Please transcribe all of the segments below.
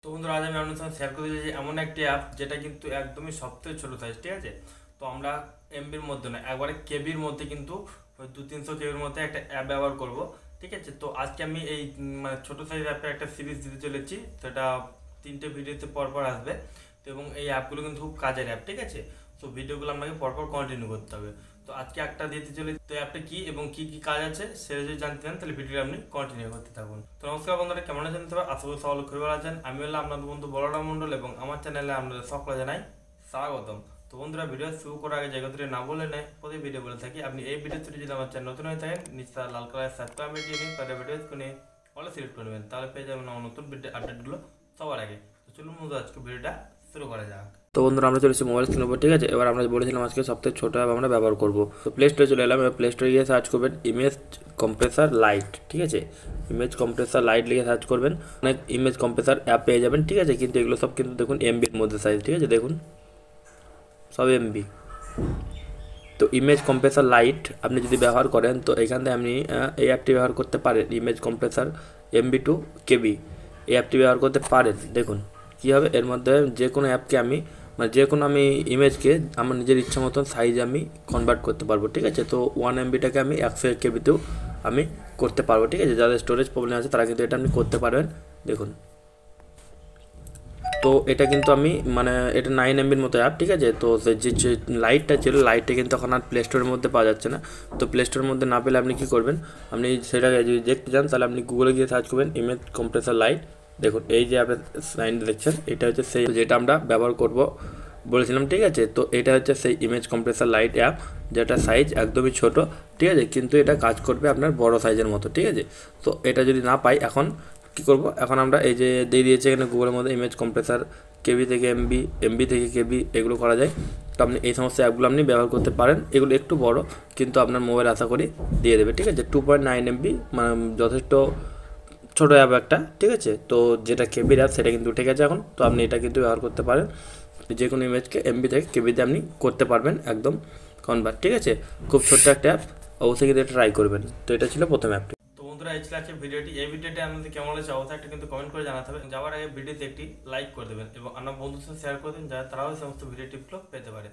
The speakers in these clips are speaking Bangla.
তো বন্ধুরা আজ আমি আপনার সঙ্গে শেয়ার করতে চাই এমন একটি অ্যাপ যেটা কিন্তু একদমই সবথেকে ছোটো সাইজ, ঠিক আছে। তো আমরা এমবির মধ্যে না, একবারে কেবির মধ্যে কিন্তু 200-300 কেবির মধ্যে একটা অ্যাপ ব্যবহার করব, ঠিক আছে। তো আজকে আমি এই মানে ছোটো সাইজ অ্যাপের একটা সিরিজ দিতে চলেছি, সেটা 3টে ভিডিওতে পরপর আসবে। তো এবং এই অ্যাপগুলো কিন্তু খুব কাজের অ্যাপ, ঠিক আছে। তো ভিডিওগুলো আপনাকে পরপর কন্টিনিউ করতে হবে। তো আজকে একটা দিতে চলে, তো অ্যাপটা কি এবং কি কি কাজ আছে সেটা যদি জানতে চান তাহলে ভিডিওটা আপনি কন্টিনিউ করতে থাকুন। তো নমস্কার বন্ধুরা, কেমন আছেন? তবে আশা করি সকলে খুবই ভালো আছেন। আমি হলাম আপনাদের বন্ধু বলরাম মণ্ডল এবং আমার চ্যানেলে আপনাদের সকলে জানাই স্বাগতম। তো বন্ধুরা, ভিডিও শুরু করার আগে জায়গা ধরে না বলে নেয় প্রতি ভিডিও বলে থাকি, আপনি এই ভিডিও থেকে যদি আমার চ্যানেল নতুন হয়ে থাকেন নিচে লাল কালার সাবস্ক্রাইব বাটন নিন, পরে ভিডিও করে অলে সিলেক্ট করে নেবেন, তাহলে পেয়ে যাবেন আমার নতুন ভিডিও আপডেটগুলো সবার আগে। তো চলুন বন্ধু, আজকে ভিডিওটা শুরু করা যাক। তো বন্ধুরা, আমরা চলেছি মোবাইল স্ক্রিনের উপর, ঠিক আছে। এবার আমরা বলেছিলাম আজকে সবথেকে ছোটো অ্যাপ আমরা ব্যবহার করবো। তো প্লে স্টোরে চলে এলাম। এবার প্লে স্টোরে গিয়ে সার্চ করবেন ইমেজ কম্প্রেসার লাইট, ঠিক আছে। ইমেজ কম্প্রেসার লাইট লিখে সার্চ করবেন, অনেক ইমেজ কম্প্রেসার অ্যাপ পেয়ে যাবেন, ঠিক আছে। কিন্তু এগুলো সব কিন্তু দেখুন এমবির মধ্যে সাইজ, ঠিক আছে। দেখুন সব এমবি। তো ইমেজ কম্প্রেসার লাইট আপনি যদি ব্যবহার করেন তো এখান থেকে আপনি এই অ্যাপটি ব্যবহার করতে পারেন। ইমেজ কম্প্রেসার MB2KB এই অ্যাপটি ব্যবহার করতে পারেন। দেখুন কী হবে, এর মধ্যে যে কোনো অ্যাপকে আমি মানে যে কোনো আমি ইমেজকে আমার নিজের ইচ্ছা মতন সাইজ আমি কনভার্ট করতে পারবো, ঠিক আছে। তো 1 MB আমি 100 KB আমি করতে পারবো, ঠিক আছে। যাদের স্টোরেজ প্রবলেম আছে তারা কিন্তু এটা আপনি করতে পারবেন। দেখুন, তো এটা কিন্তু আমি মানে এটা 9 MBর মতো অ্যাপ, ঠিক আছে। তো যে লাইটটা ছিল, লাইটটা কিন্তু এখন আর প্লে স্টোরের মধ্যে পাওয়া যাচ্ছে না। তো প্লে স্টোরের মধ্যে না পেলে আপনি কী করবেন, আপনি সেটাকে যদি দেখতে চান তাহলে আপনি গুগলে গিয়ে সার্চ করবেন ইমেজ কম্প্রেসার লাইট। দেখুন এই যে অ্যাপের সাইনটা দেখছেন, এটা হচ্ছে সেই যেটা আমরা ব্যবহার করব বলেছিলাম, ঠিক আছে। তো এটা হচ্ছে সেই ইমেজ কম্প্রেসার লাইট অ্যাপ, যেটা সাইজ একদমই ছোট, ঠিক আছে। কিন্তু এটা কাজ করবে আপনার বড় সাইজের মতো, ঠিক আছে। তো এটা যদি না পাই এখন কী করব, এখন আমরা এই যে দিয়ে দিয়েছে এখানে গুগলের মধ্যে ইমেজ কম্প্রেসার কেবি থেকে এমবি, এমবি থেকে কেবি এগুলো করা যায়। তো আপনি এই সমস্ত অ্যাপগুলো আপনি ব্যবহার করতে পারেন। এগুলো একটু বড় কিন্তু আপনার মোবাইল আশা করি দিয়ে দেবে, ঠিক আছে। 2.9 MB মানে যথেষ্ট ছোটো অ্যাপ একটা, ঠিক আছে। তো যেটা কেবির অ্যাপ সেটা কিন্তু উঠে গেছে এখন। তো আপনি এটা কিন্তু ব্যবহার করতে পারেন, যে কোনো ইমেজকে এমবি থেকে কেবিতে আপনি করতে পারবেন একদম কনভার্ট, ঠিক আছে। খুব ছোট্ট একটা অ্যাপ, অবশ্যই কিন্তু এটা ট্রাই করবেন। তো এটা ছিল প্রথম অ্যাপটি। তো বন্ধুরা, এই ছিল আজকে ভিডিওটি। এই ভিডিওটি আপনাদের কেমন লাগছে অবশ্যই একটা কিন্তু কমেন্ট করে জানাতে হবে। যাওয়ার আগে ভিডিওতে একটি লাইক করে দেবেন এবং আপনার বন্ধুদের সাথে শেয়ার করে দেবেন, যাতে তারাও এই সমস্ত ভিডিও টিপগুলো পেতে পারে।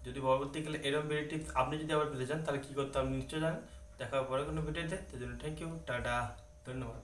যদি পরবর্তীকালে এরকম ভিডিও টিপস আপনি যদি আবার পেতে চান তাহলে কী করতে আপনি নিশ্চয়ই জানেন। দেখা হবে পরে কোনো ভিডিওতে। সেই জন্য থ্যাংক ইউ, টাটা, ধন্যবাদ।